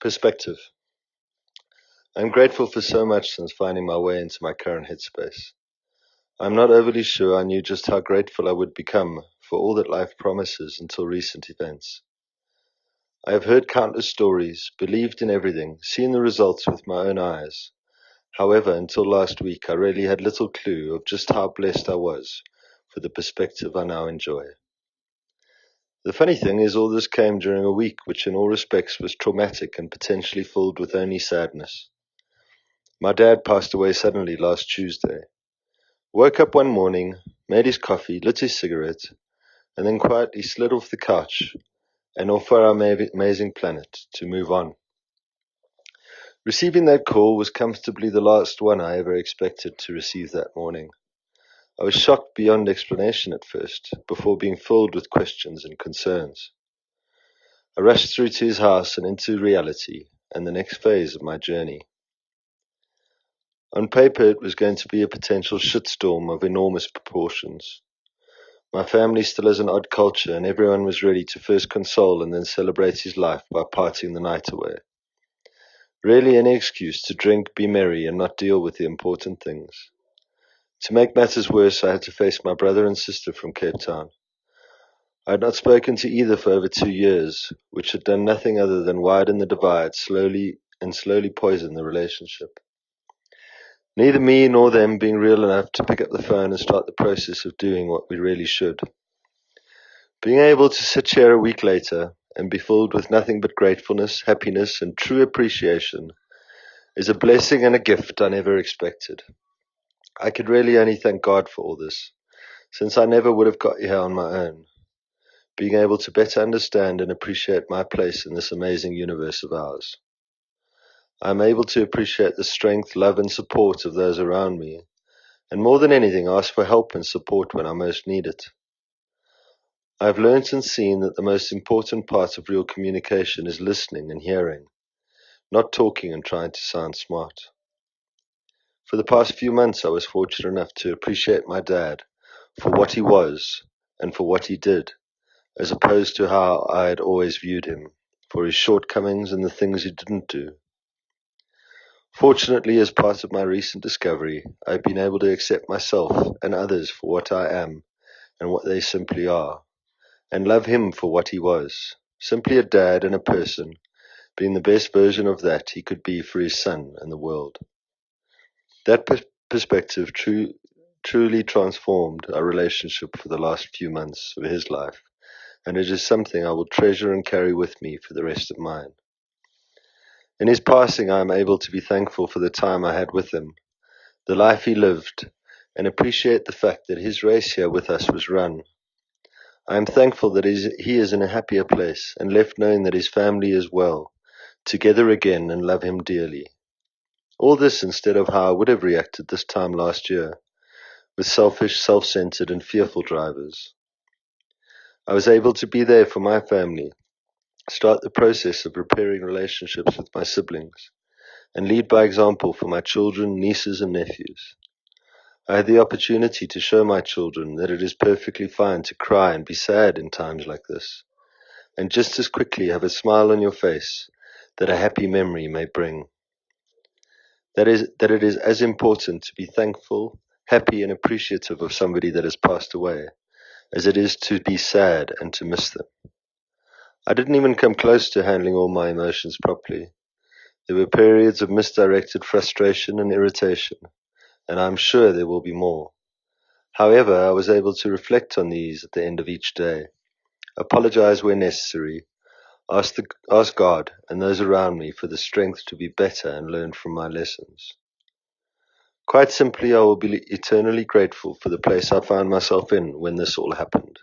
Perspective. I'm grateful for so much since finding my way into my current headspace. I'm not overly sure I knew just how grateful I would become for all that life promises until recent events. I have heard countless stories, believed in everything, seen the results with my own eyes. However, until last week, I really had little clue of just how blessed I was for the perspective I now enjoy. The funny thing is, all this came during a week which in all respects was traumatic and potentially filled with only sadness. My dad passed away suddenly last Tuesday. Woke up one morning, made his coffee, lit his cigarette, and then quietly slid off the couch and off our amazing planet to move on. Receiving that call was comfortably the last one I ever expected to receive that morning. I was shocked beyond explanation at first, before being filled with questions and concerns. I rushed through to his house and into reality and the next phase of my journey. On paper, it was going to be a potential shitstorm of enormous proportions. My family still has an odd culture, and everyone was ready to first console and then celebrate his life by partying the night away. Really any excuse to drink, be merry, and not deal with the important things. To make matters worse, I had to face my brother and sister from Cape Town. I had not spoken to either for over 2 years, which had done nothing other than widen the divide slowly poison the relationship. Neither me nor them being real enough to pick up the phone and start the process of doing what we really should. Being able to sit here a week later and be filled with nothing but gratefulness, happiness, and true appreciation is a blessing and a gift I never expected. I could really only thank God for all this, since I never would have got here on my own. Being able to better understand and appreciate my place in this amazing universe of ours. I am able to appreciate the strength, love, and support of those around me, and more than anything, ask for help and support when I most need it. I have learnt and seen that the most important part of real communication is listening and hearing, not talking and trying to sound smart. For the past few months, I was fortunate enough to appreciate my dad for what he was and for what he did, as opposed to how I had always viewed him, for his shortcomings and the things he didn't do. Fortunately, as part of my recent discovery, I've been able to accept myself and others for what I am and what they simply are, and love him for what he was, simply a dad and a person, being the best version of that he could be for his son and the world. That perspective truly transformed our relationship for the last few months of his life, and it is something I will treasure and carry with me for the rest of mine. In his passing, I am able to be thankful for the time I had with him, the life he lived, and appreciate the fact that his race here with us was run. I am thankful that he is in a happier place and left knowing that his family is well, together again and love him dearly. All this instead of how I would have reacted this time last year, with selfish, self-centered and fearful drivers. I was able to be there for my family, start the process of repairing relationships with my siblings, and lead by example for my children, nieces and nephews. I had the opportunity to show my children that it is perfectly fine to cry and be sad in times like this, and just as quickly have a smile on your face that a happy memory may bring. That it is as important to be thankful, happy and appreciative of somebody that has passed away as it is to be sad and to miss them. I didn't even come close to handling all my emotions properly. There were periods of misdirected frustration and irritation, and I'm sure there will be more. However, I was able to reflect on these at the end of each day, apologize where necessary, ask God and those around me for the strength to be better and learn from my lessons. Quite simply, I will be eternally grateful for the place I found myself in when this all happened.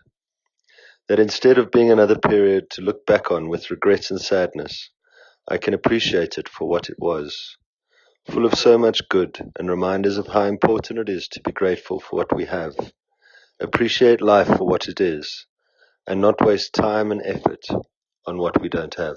That instead of being another period to look back on with regret and sadness, I can appreciate it for what it was, full of so much good and reminders of how important it is to be grateful for what we have, appreciate life for what it is, and not waste time and effort on what we don't have.